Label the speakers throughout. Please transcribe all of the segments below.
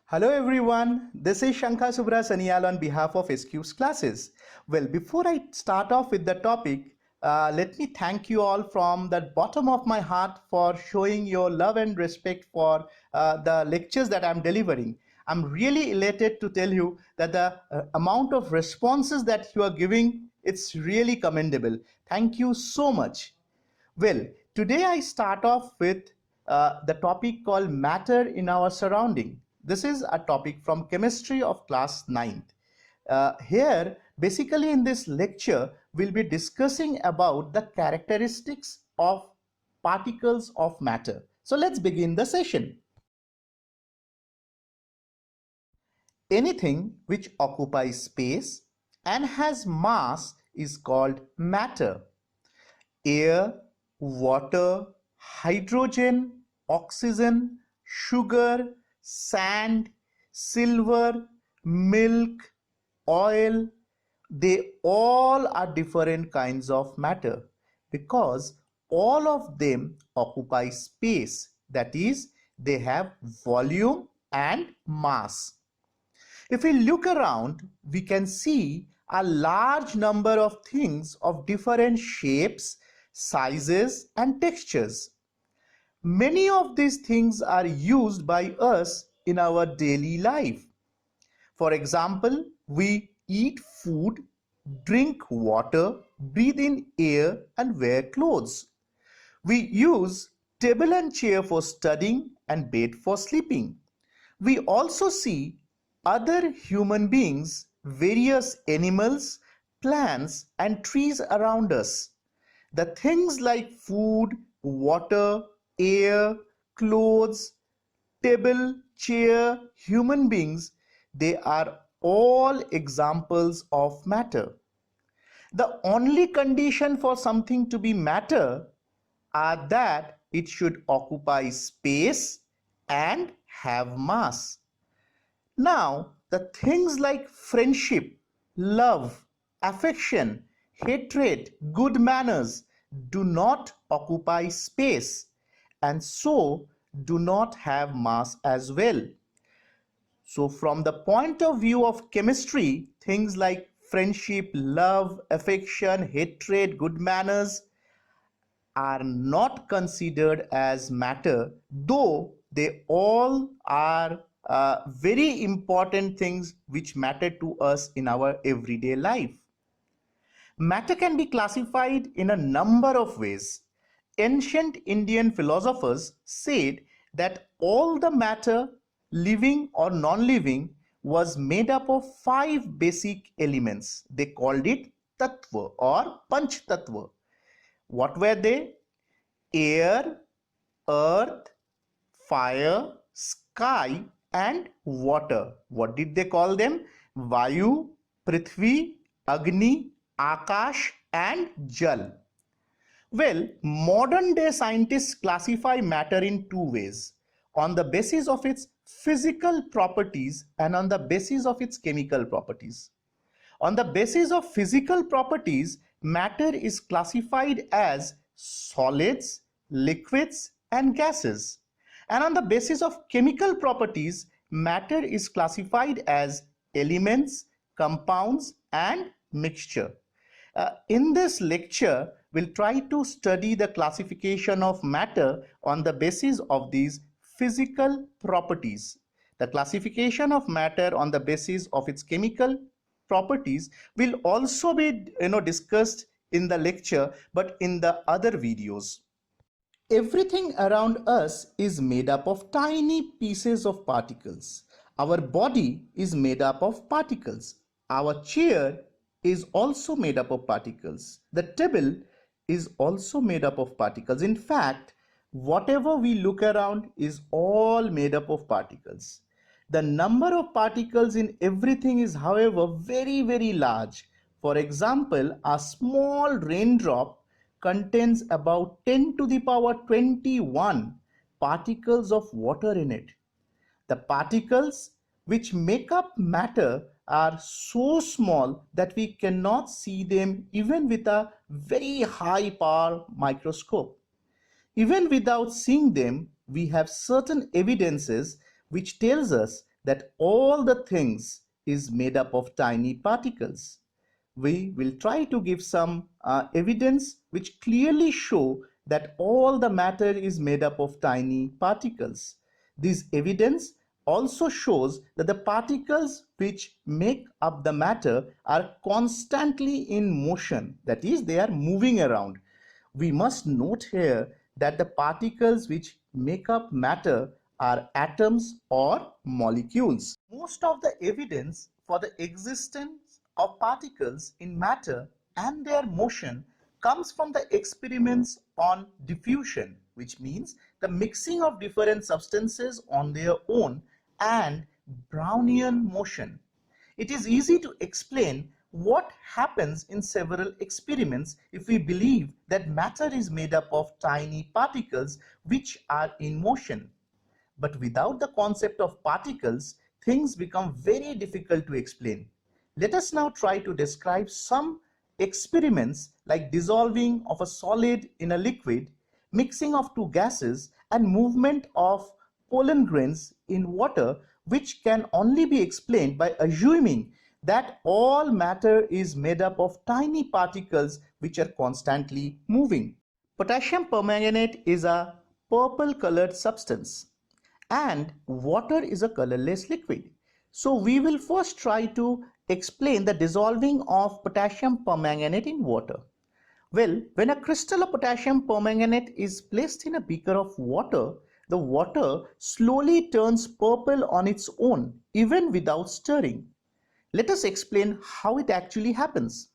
Speaker 1: Hello everyone, this is Shankha Subra Sanyal on behalf of SQ's classes. Well, before I start off with the topic, let me thank you all from the bottom of my heart for showing your love and respect for the lectures that I'm delivering. I'm really elated to tell you that the amount of responses that you are giving, it's really commendable. Thank you so much. Well, today I start off with the topic called matter in our surrounding. This is a topic from chemistry of class 9th. Here, basically in this lecture, we'll be discussing about the characteristics of particles of matter. So let's begin the session. Anything which occupies space and has mass is called matter. Air, water, hydrogen, oxygen, sugar, sand, silver, milk, oil, they all are different kinds of matter because all of them occupy space. That is, they have volume and mass. If we look around, we can see a large number of things of different shapes, sizes, and textures. Many of these things are used by us in our daily life. For example, we eat food, drink water, breathe in air, and wear clothes. We use table and chair for studying and bed for sleeping. We also see other human beings, various animals, plants, and trees around us. The things like food, water, air, clothes, table, chair, human beings, they are all examples of matter. The only condition for something to be matter are that it should occupy space and have mass. Now, the things like friendship, love, affection, hatred, good manners do not occupy space and so do not have mass as well. So, from the point of view of chemistry, things like friendship, love, affection, hatred, good manners are not considered as matter, though they all are very important things which matter to us in our everyday life. Matter can be classified in a number of ways. Ancient Indian philosophers said that all the matter, living or non-living, was made up of 5 basic elements. They called it tattva or panch tattva. What were they? Air, earth, fire, sky, and water. What did they call them? Vayu, Prithvi, Agni, Akash, and Jal. Well, modern day scientists classify matter in 2 ways, on the basis of its physical properties and on the basis of its chemical properties. On the basis of physical properties, matter is classified as solids, liquids, and gases. And on the basis of chemical properties, matter is classified as elements, compounds, and mixture. In this lecture, we'll try to study the classification of matter on the basis of these physical properties. The classification of matter on the basis of its chemical properties will also be discussed in the lecture, but in the other videos. Everything around us is made up of tiny pieces of particles. Our body is made up of particles. Our chair is also made up of particles. The table is also made up of particles. In fact, whatever we look around is all made up of particles. The number of particles in everything is, however, very, very large. For example, a small raindrop contains about 10 to the power 21 particles of water in it. The particles which make up matter are so small that we cannot see them even with a very high power microscope. Even without seeing them, we have certain evidences which tells us that all the things is made up of tiny particles. We will try to give some evidence which clearly show that all the matter is made up of tiny particles. This evidence also shows that the particles which make up the matter are constantly in motion, that is, they are moving around. We must note here that the particles which make up matter are atoms or molecules. Most of the evidence for the existence of particles in matter and their motion comes from the experiments on diffusion, which means the mixing of different substances on their own, and Brownian motion. It is easy to explain what happens in several experiments if we believe that matter is made up of tiny particles which are in motion. But without the concept of particles, things become very difficult to explain. Let us now try to describe some experiments like dissolving of a solid in a liquid, mixing of two gases, and movement of pollen grains in water, which can only be explained by assuming that all matter is made up of tiny particles which are constantly moving. Potassium permanganate is a purple colored substance and water is a colorless liquid. So we will first try to explain the dissolving of potassium permanganate in water. Well, when a crystal of potassium permanganate is placed in a beaker of water, the water slowly turns purple on its own, even without stirring. Let us explain how it actually happens.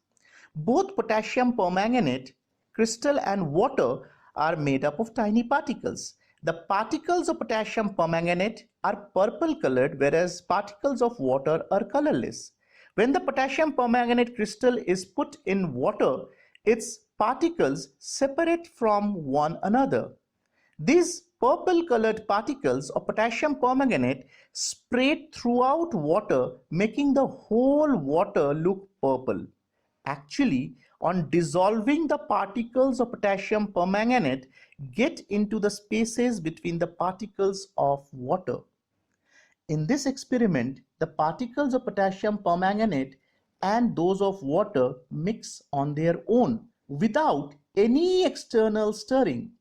Speaker 1: Both potassium permanganate crystal and water are made up of tiny particles. The particles of potassium permanganate are purple colored, whereas particles of water are colorless. When the potassium permanganate crystal is put in water, its particles separate from one another. These purple colored particles of potassium permanganate spread throughout water, making the whole water look purple. Actually, on dissolving, the particles of potassium permanganate get into the spaces between the particles of water. In this experiment, the particles of potassium permanganate and those of water mix on their own without any external stirring.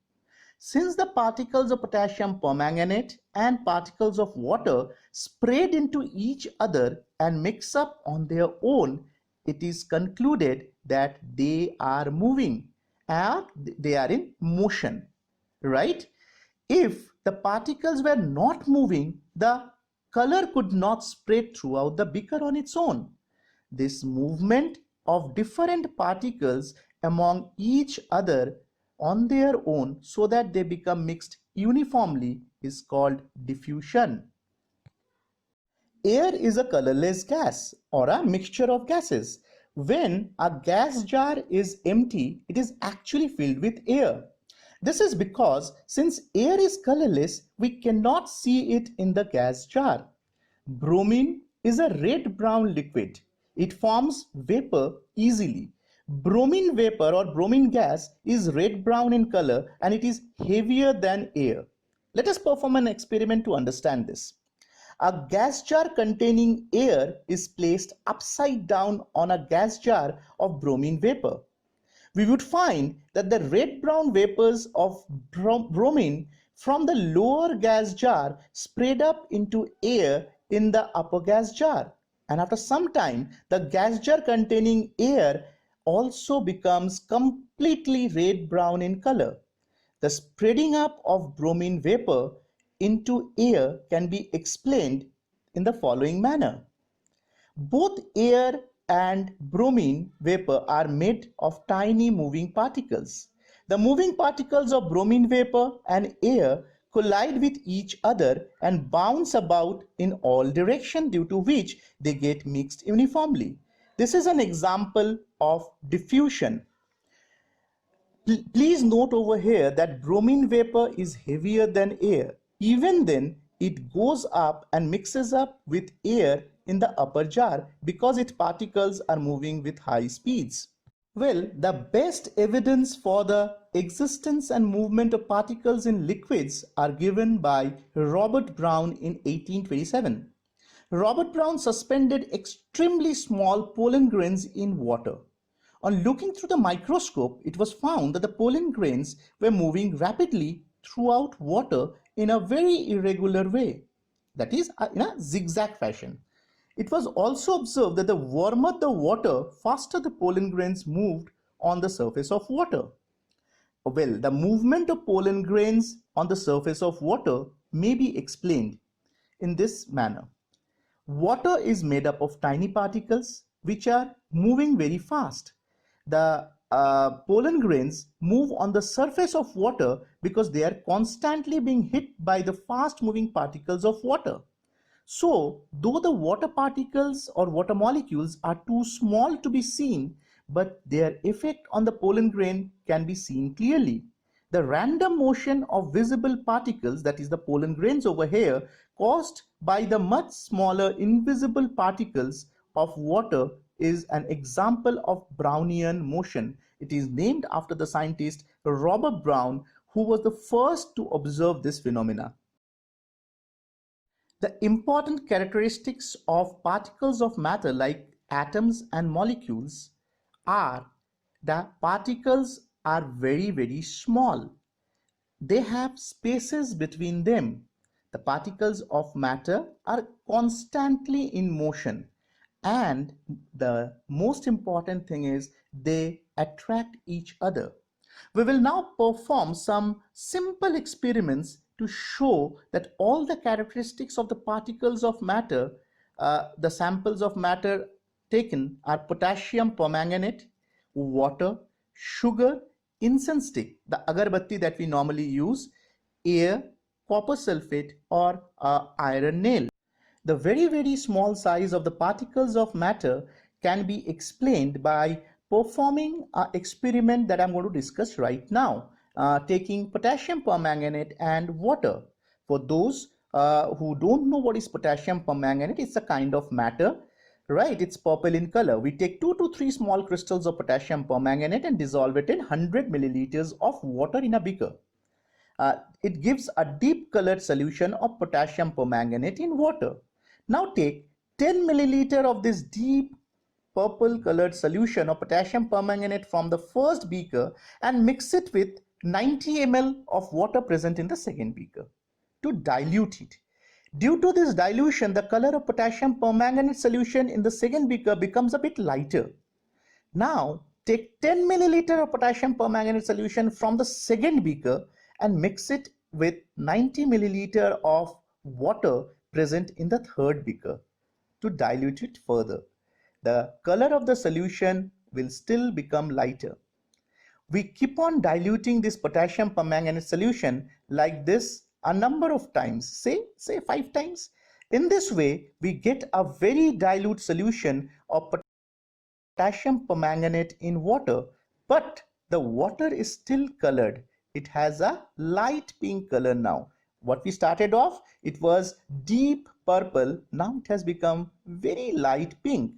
Speaker 1: Since the particles of potassium permanganate and particles of water spread into each other and mix up on their own, it is concluded that they are moving and they are in motion, right? If the particles were not moving, the color could not spread throughout the beaker on its own. This movement of different particles among each other on their own so that they become mixed uniformly is called diffusion. Air is a colorless gas or a mixture of gases. When a gas jar is empty, it is actually filled with air. This is because since air is colorless, we cannot see it in the gas jar. Bromine is a red-brown liquid. It forms vapor easily. Bromine vapor or bromine gas is red-brown in color and it is heavier than air. Let us perform an experiment to understand this. A gas jar containing air is placed upside down on a gas jar of bromine vapor. We would find that the red-brown vapors of bromine from the lower gas jar spread up into air in the upper gas jar. And after some time, the gas jar containing air also becomes completely red-brown in color. The spreading up of bromine vapor into air can be explained in the following manner. Both air and bromine vapor are made of tiny moving particles. The moving particles of bromine vapor and air collide with each other and bounce about in all directions, due to which they get mixed uniformly. This is an example of diffusion. Please note over here that bromine vapor is heavier than air. Even then, it goes up and mixes up with air in the upper jar because its particles are moving with high speeds. Well, the best evidence for the existence and movement of particles in liquids are given by Robert Brown in 1827. Robert Brown suspended extremely small pollen grains in water. On looking through the microscope, it was found that the pollen grains were moving rapidly throughout water in a very irregular way, that is, in a zigzag fashion. It was also observed that the warmer the water, faster the pollen grains moved on the surface of water. Well, the movement of pollen grains on the surface of water may be explained in this manner. Water is made up of tiny particles which are moving very fast. The pollen grains move on the surface of water because they are constantly being hit by the fast moving particles of water. So, though the water particles or water molecules are too small to be seen, but their effect on the pollen grain can be seen clearly. The random motion of visible particles, that is the pollen grains over here, caused by the much smaller invisible particles of water is an example of Brownian motion. It is named after the scientist Robert Brown, who was the first to observe this phenomena. The important characteristics of particles of matter like atoms and molecules are the particles are very, very small. They have spaces between them. The particles of matter are constantly in motion, and the most important thing is they attract each other. We will now perform some simple experiments to show that all the characteristics of the particles of matter, the samples of matter taken are potassium permanganate, water, sugar, incense stick, the agarbatti that we normally use, air, copper sulfate, or iron nail. The very, very small size of the particles of matter can be explained by performing an experiment that I'm going to discuss right now, taking potassium permanganate and water. For those who don't know what is potassium permanganate, it's a kind of matter, right? It's purple in color. We take 2 to 3 small crystals of potassium permanganate and dissolve it in 100 milliliters of water in a beaker. It gives a deep colored solution of potassium permanganate in water. Now take 10 milliliter of this deep purple colored solution of potassium permanganate from the first beaker and mix it with 90 ml of water present in the second beaker to dilute it. Due to this dilution, the color of potassium permanganate solution in the second beaker becomes a bit lighter. Now take 10 milliliter of potassium permanganate solution from the second beaker and mix it with 90 milliliter of water present in the third beaker to dilute it further. The color of the solution will still become lighter. We keep on diluting this potassium permanganate solution like this a number of times, say 5 times. In this way, we get a very dilute solution of potassium permanganate in water, but the water is still colored. It has a light pink color now. What we started off, it was deep purple. Now it has become very light pink.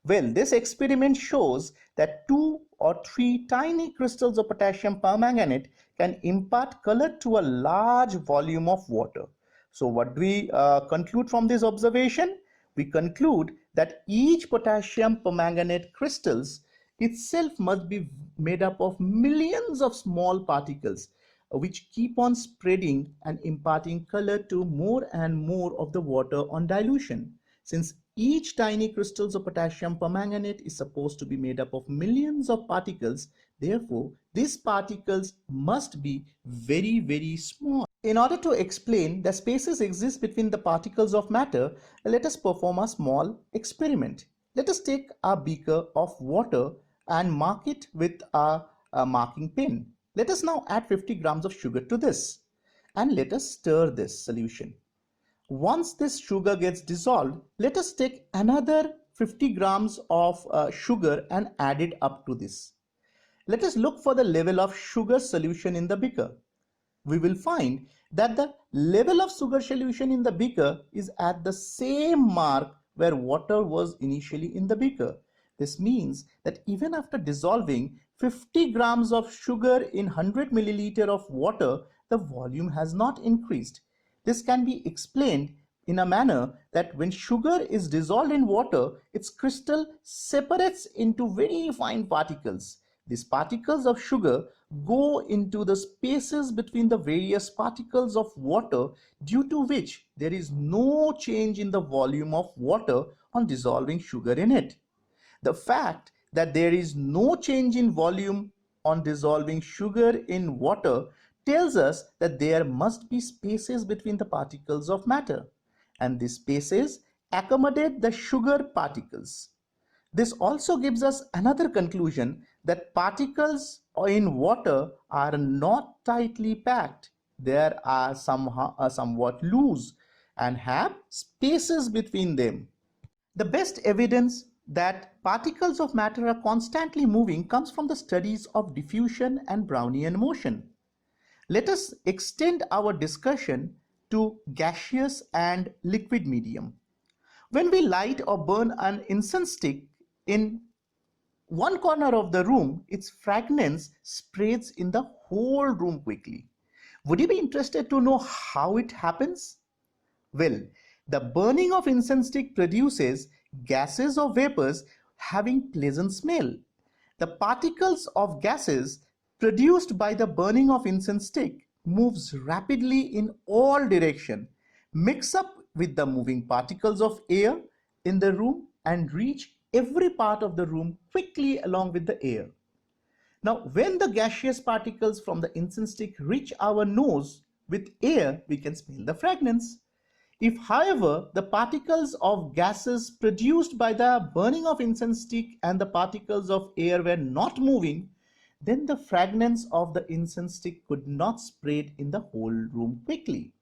Speaker 1: Well, this experiment shows that 2 or 3 tiny crystals of potassium permanganate can impart color to a large volume of water. So what do we conclude from this observation? We conclude that each potassium permanganate crystals itself must be made up of millions of small particles which keep on spreading and imparting color to more and more of the water on dilution. Since each tiny crystals of potassium permanganate is supposed to be made up of millions of particles, therefore these particles must be very, very small. In order to explain that spaces exist between the particles of matter, let us perform a small experiment. Let us take a beaker of water and mark it with a marking pen. Let us now add 50 grams of sugar to this and let us stir this solution. Once this sugar gets dissolved, let us take another 50 grams of sugar and add it up to this. Let us look for the level of sugar solution in the beaker. We will find that the level of sugar solution in the beaker is at the same mark where water was initially in the beaker. This means that even after dissolving 50 grams of sugar in 100 milliliter of water, the volume has not increased. This can be explained in a manner that when sugar is dissolved in water, its crystal separates into very fine particles. These particles of sugar go into the spaces between the various particles of water, due to which there is no change in the volume of water on dissolving sugar in it. The fact that there is no change in volume on dissolving sugar in water tells us that there must be spaces between the particles of matter, and these spaces accommodate the sugar particles. This also gives us another conclusion, that particles in water are not tightly packed. They are somewhat loose and have spaces between them. The best evidence that particles of matter are constantly moving comes from the studies of diffusion and Brownian motion. Let us extend our discussion to gaseous and liquid medium. When we light or burn an incense stick in one corner of the room, its fragrance spreads in the whole room quickly. Would you be interested to know how it happens? Well, the burning of incense stick produces gases or vapors having pleasant smell. The particles of gases produced by the burning of incense stick moves rapidly in all direction, mix up with the moving particles of air in the room and reach every part of the room quickly along with the air. Now, when the gaseous particles from the incense stick reach our nose with air, we can smell the fragrance. If, however, the particles of gases produced by the burning of incense stick and the particles of air were not moving, then the fragrance of the incense stick could not spread in the whole room quickly.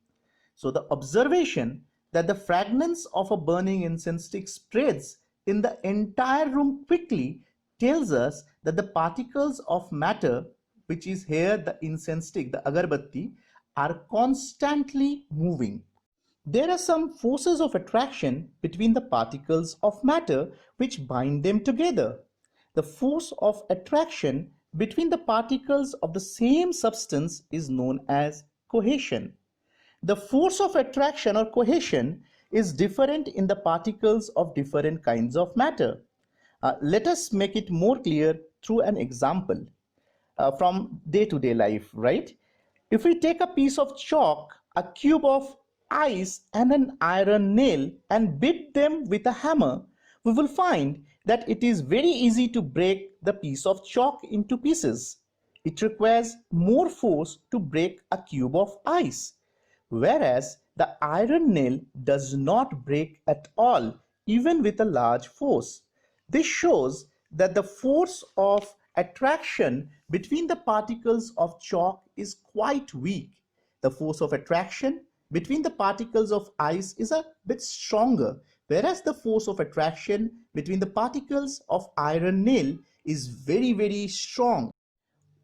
Speaker 1: So the observation that the fragrance of a burning incense stick spreads in the entire room quickly tells us that the particles of matter, which is here the incense stick, the agarbatti, are constantly moving. There are some forces of attraction between the particles of matter which bind them together. The force of attraction between the particles of the same substance is known as cohesion. The force of attraction or cohesion is different in the particles of different kinds of matter. Let us make it more clear through an example from day-to-day life, right? If we take a piece of chalk, a cube of ice, and an iron nail and beat them with a hammer, we will find that it is very easy to break the piece of chalk into pieces. It requires more force to break a cube of ice, whereas the iron nail does not break at all, even with a large force. This shows that the force of attraction between the particles of chalk is quite weak. The force of attraction between the particles of ice is a bit stronger, whereas the force of attraction between the particles of iron nail is very, very strong.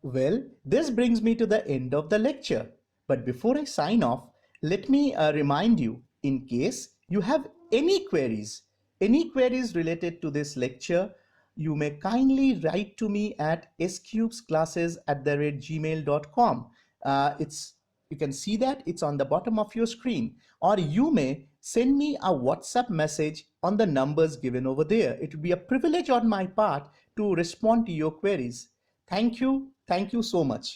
Speaker 1: Well, this brings me to the end of the lecture. But before I sign off, let me remind you, in case you have any queries related to this lecture, you may kindly write to me at scubesclasses@gmail.com. It's You can see that it's on the bottom of your screen, or you may send me a WhatsApp message on the numbers given over there. It would be a privilege on my part to respond to your queries. Thank you. Thank you so much.